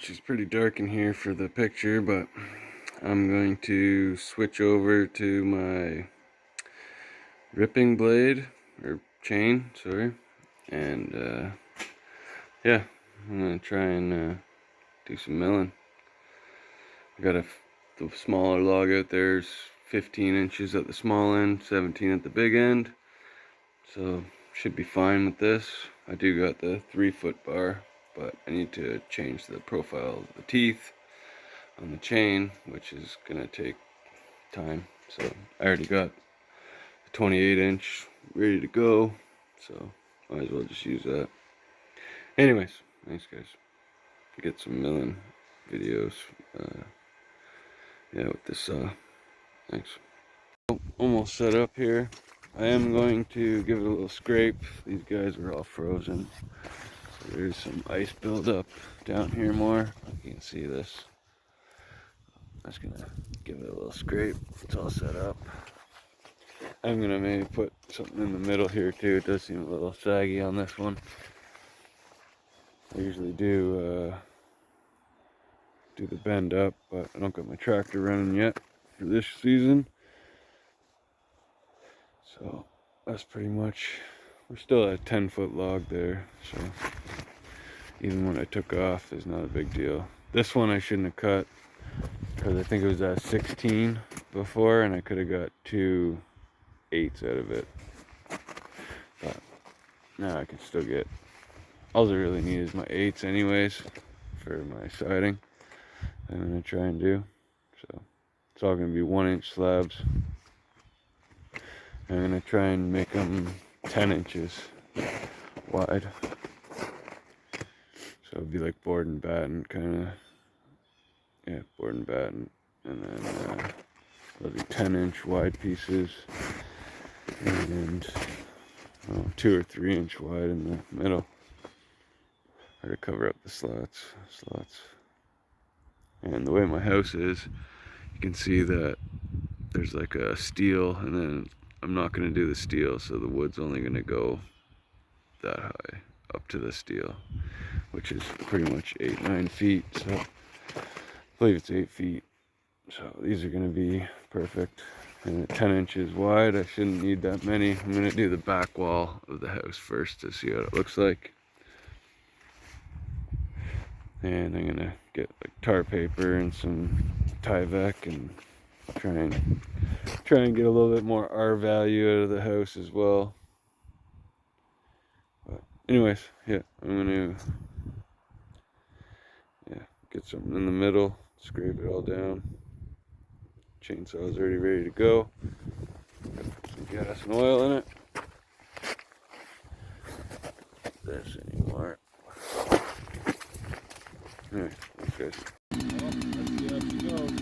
which is pretty dark in here for the picture, but I'm going to switch over to my ripping blade, or chain, sorry, and yeah, I'm gonna try and do some milling. I got the smaller log out there is 15 inches at the small end, 17 at the big end, so should be fine with this. I do got the 3-foot bar, but I need to change the profile of the teeth on the chain, which is gonna take time. So I already got the 28-inch ready to go, so might as well just use that. Anyways, thanks guys. Get some milling videos. Yeah, with this saw. Thanks. Almost set up here. I am going to give it a little scrape. These guys are all frozen. So there's some ice buildup down here more. You can see this. I'm just gonna give it a little scrape. It's all set up. I'm gonna maybe put something in the middle here too. It does seem a little saggy on this one. I usually do the bend up, but I don't got my tractor running yet for this season. So that's pretty much, we're still at a 10-foot log there, so even when I took off, it's not a big deal. This one I shouldn't have cut, because I think it was at 16 before, and I could have got 2 8s out of it. But now I can still get, all I really need is my 8s anyways, for my siding. I'm going to try and do. So it's all going to be 1-inch slabs. I'm going to try and make them 10 inches wide. So it'll be like board and batten, kind of. Yeah, board and batten. And then they'll be 10-inch wide pieces. And 2 or 3-inch wide in the middle. Or to cover up the slots. And the way my house is, you can see that there's like a steel, and then I'm not going to do the steel, so the wood's only going to go that high up to the steel, which is pretty much 8-9 feet. So I believe it's 8 feet. So these are going to be perfect. And at 10 inches wide, I shouldn't need that many. I'm going to do the back wall of the house first to see what it looks like. And I'm going to get like tar paper and some Tyvek and try and get a little bit more R value out of the house as well. But anyways, yeah, I'm gonna get something in the middle, scrape it all down. Chainsaw's already ready to go. Put some gas and oil in it. Not this anymore. Anyway, thanks guys. Well, let's see how she goes.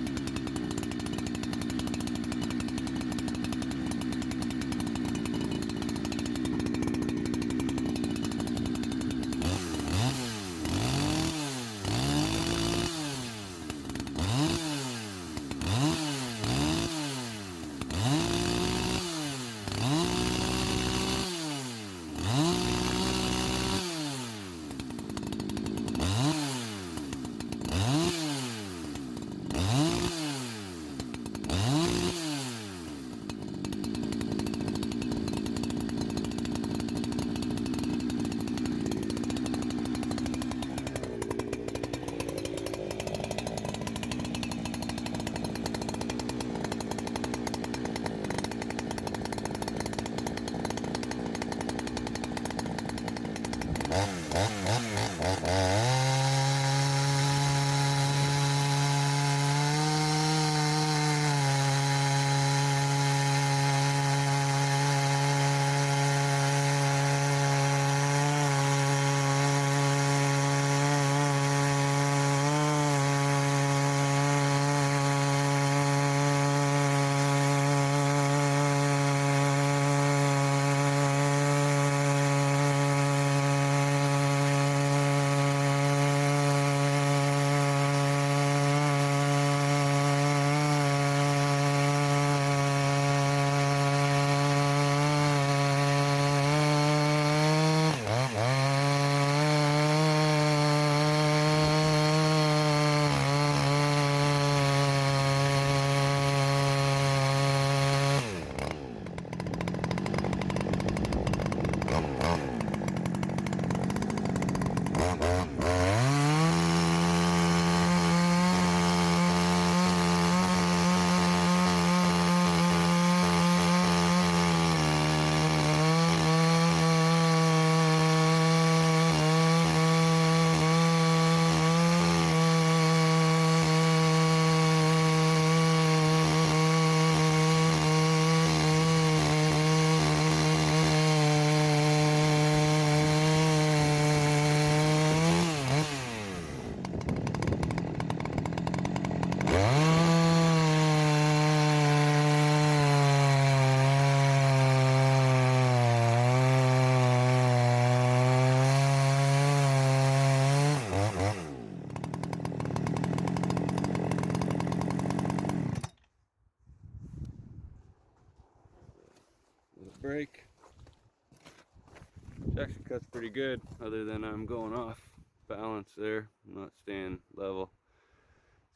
cut's pretty good, other than I'm going off balance there. I'm not staying level.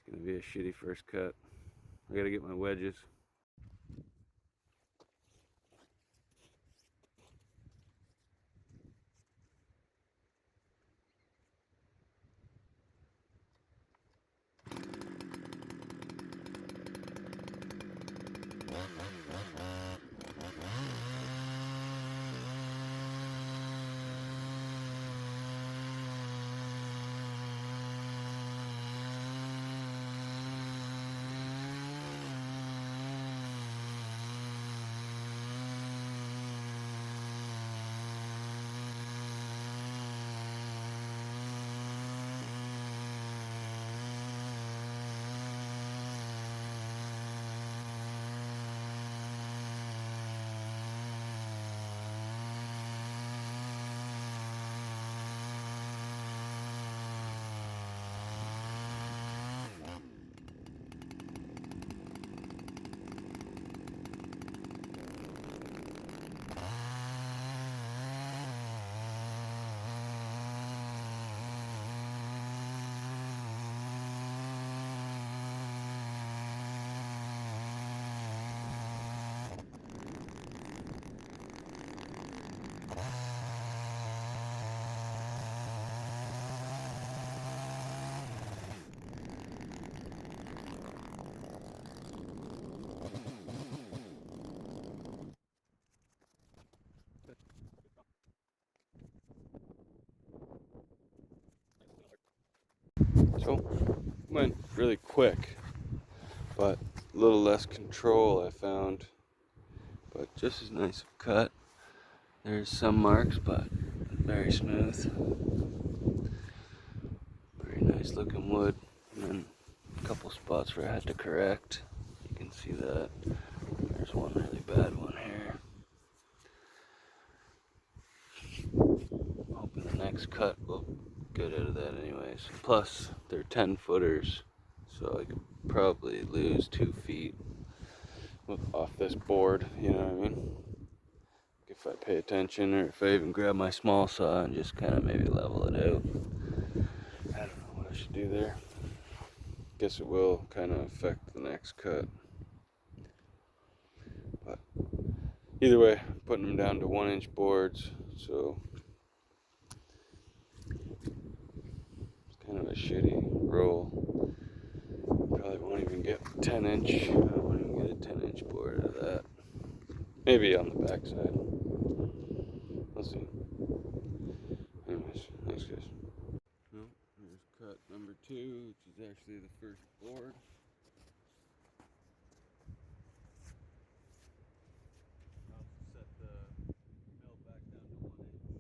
It's gonna be a shitty first cut. I gotta get my wedges. So, went really quick, but a little less control I found, but just as nice of cut. There's some marks, but very smooth. Very nice looking wood, and then a couple spots where I had to correct. You can see that. There's one really bad one here. Hoping the next cut will get out of that anyways. Plus, they're 10 footers, so I could probably lose 2 feet off this board, you know what I mean? If I pay attention, or if I even grab my small saw and just kind of maybe level it out. I don't know what I should do there. Guess it will kind of affect the next cut. But either way, I'm putting them down to 1-inch boards, so it's kind of a shitty roll. Probably won't even get 10-inch. I won't even get a 10-inch board out of that. Maybe on the back side. Let's see. Anyways, thanks guys. Well, here's cut number 2, which is actually the first board. I'll set the mill back down to 1 inch.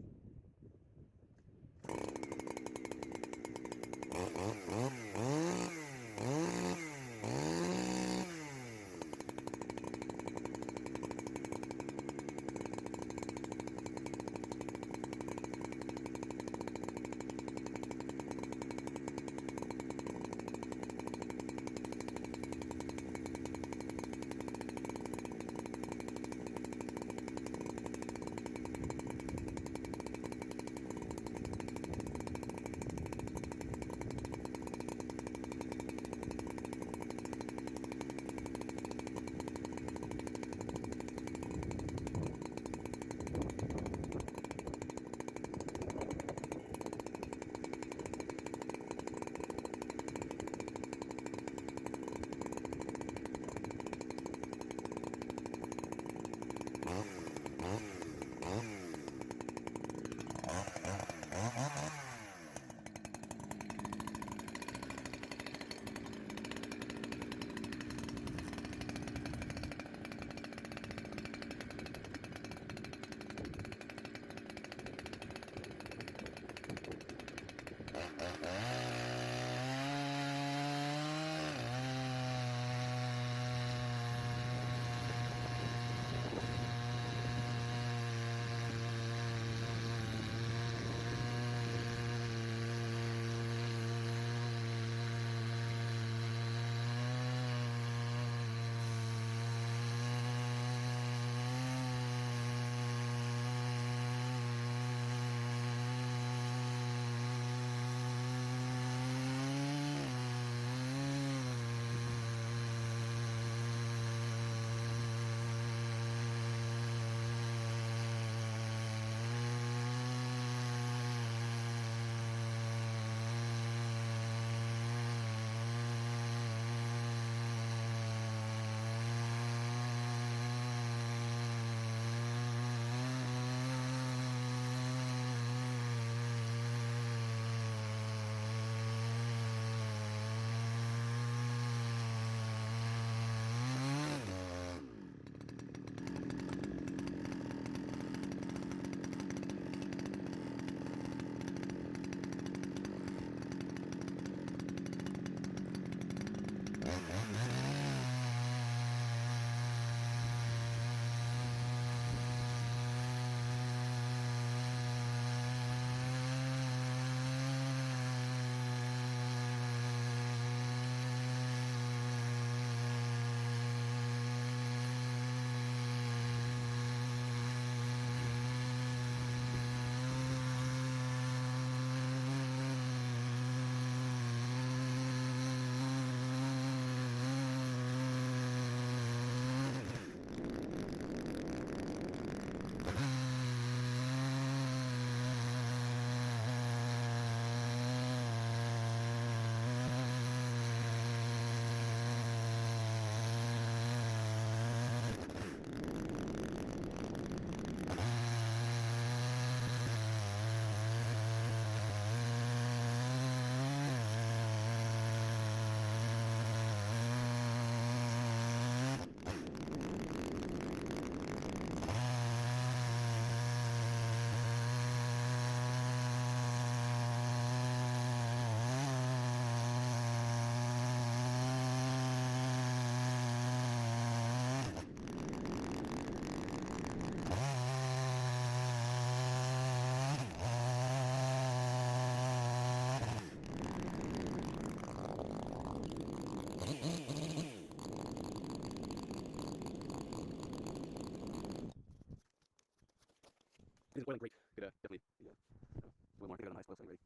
This is boiling great. Could definitely a little more. I think I got a nice oil setting ready.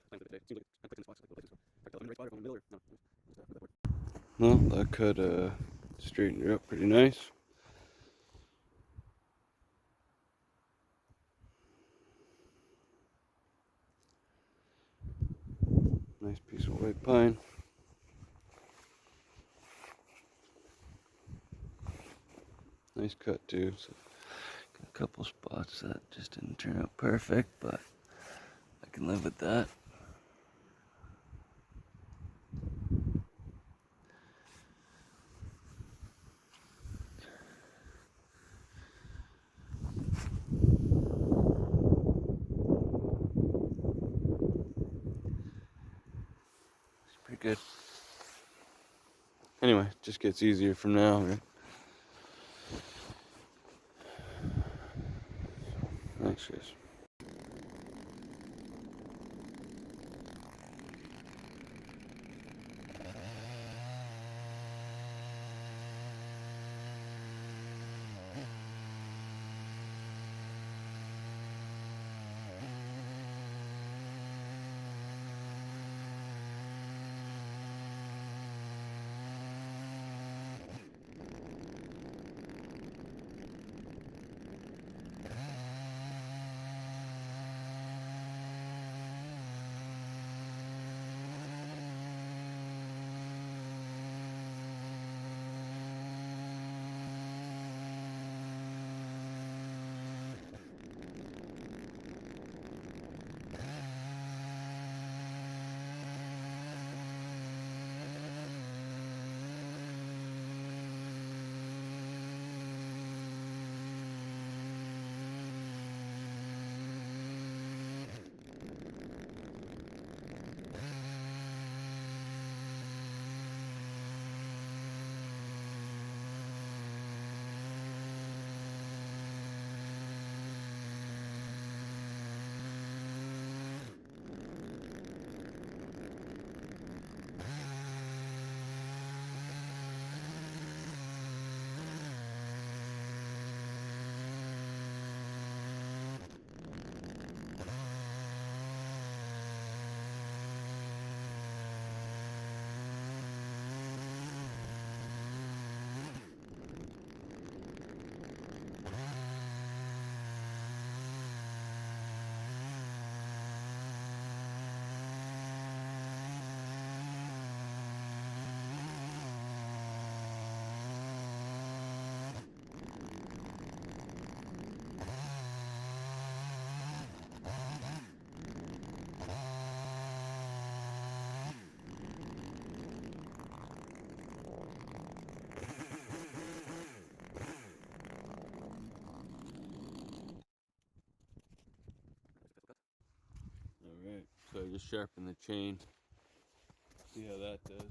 Plans for the day. Seems like I'm clicking this box. Like, the right spot or in the middle or no? Well, that cut straightened her up pretty nice. Nice piece of white pine. Nice cut too. So got a couple spots that just didn't turn out perfect, but I can live with that. It's pretty good. Anyway, it just gets easier from now, right? Thanks, guys. Alright, so I just sharpened the chain. See how that does.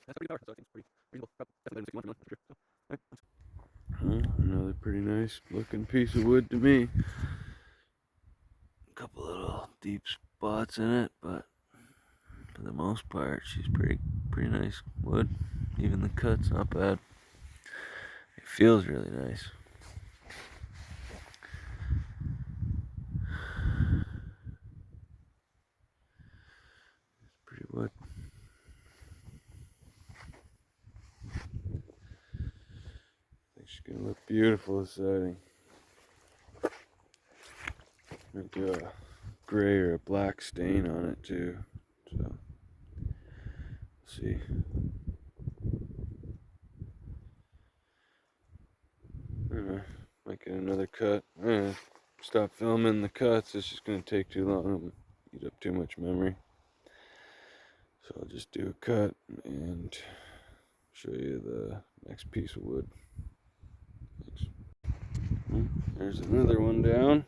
That's pretty powerful, so I think it's pretty reasonable. Definitely better than 61 for sure. So, Another pretty nice looking piece of wood to me. A couple little deep spots in it, but for the most part, she's pretty nice wood. Even the cut's not bad. It feels really nice. It's pretty wood. I think she's gonna look beautiful this siding. I'm gonna do a gray or a black stain on it too. So, see. Might get another cut. Stop filming the cuts. It's just gonna take too long. It'll eat up too much memory. So I'll just do a cut and show you the next piece of wood. Thanks. There's another one down.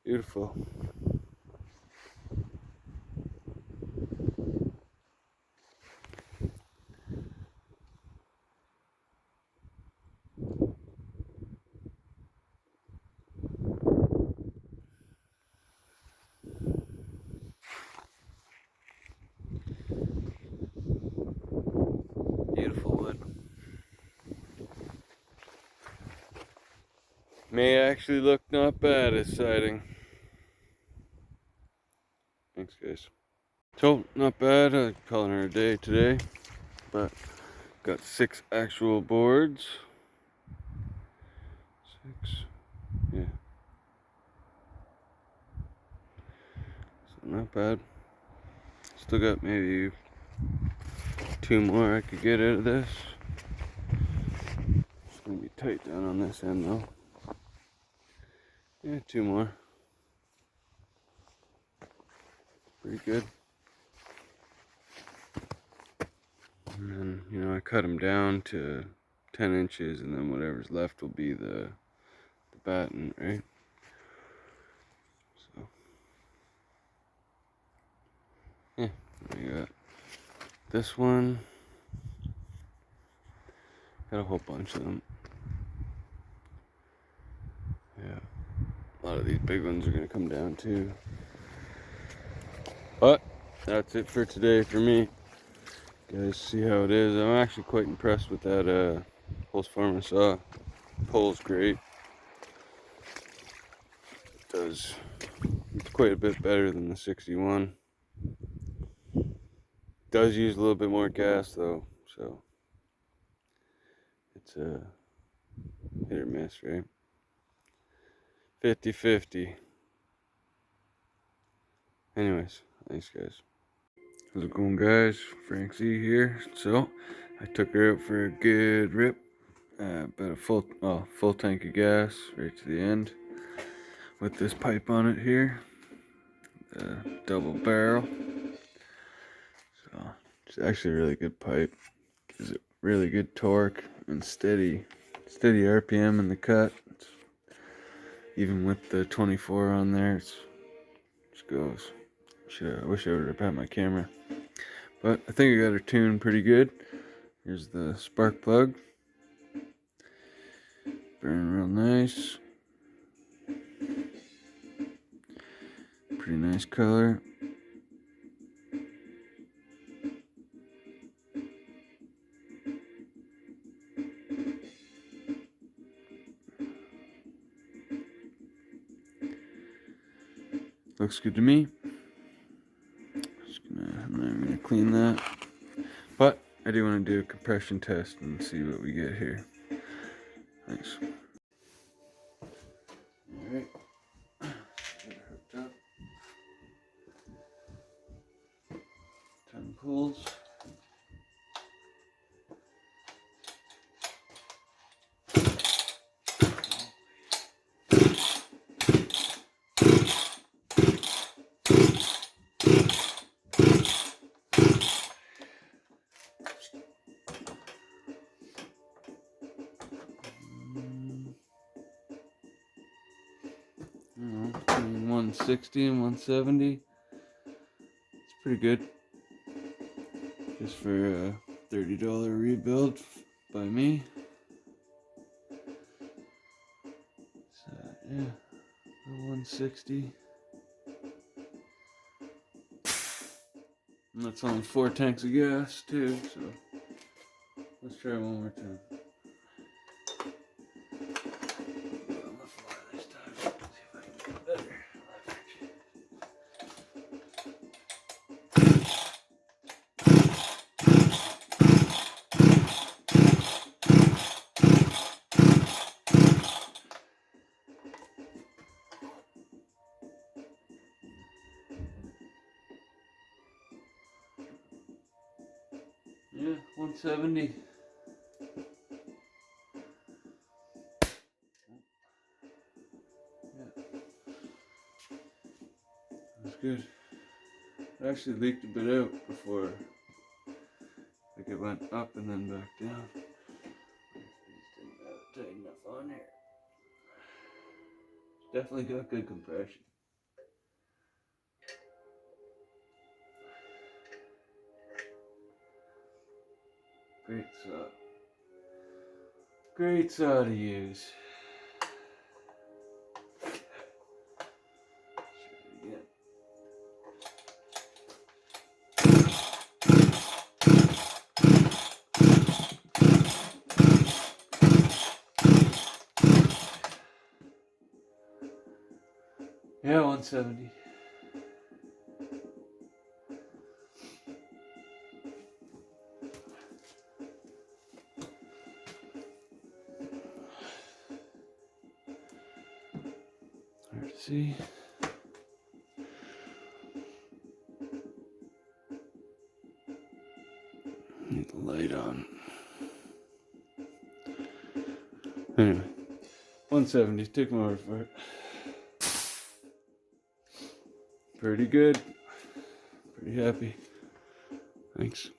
Beautiful. Beautiful wood. May actually look not bad as siding. Thanks, guys. So, not bad. I'm calling her a day today, but got 6 actual boards. 6, yeah. So not bad. Still got maybe 2 more I could get out of this. It's gonna be tight down on this end though. Yeah, 2 more. Pretty good. And then, you know, I cut them down to 10 inches, and then whatever's left will be the batten, right? So, yeah, I got this one. Got a whole bunch of them. Yeah, a lot of these big ones are gonna come down too. But that's it for today for me. guys see how it is. I'm actually quite impressed with that Husqvarna saw. Pulls great. Does quite a bit better than the 61. Does use a little bit more gas though, so it's a hit or miss, right? 50-50. Anyways, thanks guys. How's it going, guys? Frank Z here. So I took her out for a good rip. About a full tank of gas right to the end with this pipe on it here, double barrel. So it's actually a really good pipe. Gives it really good torque and steady RPM in the cut. Even with the 24 on there, it just goes. I wish I would have had my camera, but I think I got her tuned pretty good. Here's the spark plug. Burning real nice. Pretty nice color. Looks good to me. I'm gonna clean that. But I do want to do a compression test and see what we get here. Thanks. Alright. Get it hooked up. 10 pulls. Between 160 and 170. It's pretty good. Just for a $30 rebuild by me. So yeah, 160. And that's only 4 tanks of gas too, so let's try one more time. On the floor this time. See if I can get better leverage. Yeah, 170. Yeah, that's good. It actually leaked a bit out before, like it went up and then back down. Just didn't have it tight enough on here. Definitely got good compression. Great saw. Great saw to use. Yeah, 170. Hard to see. Need the light on. Anyway, 170. Take my word for it. Pretty good. Pretty happy. Thanks.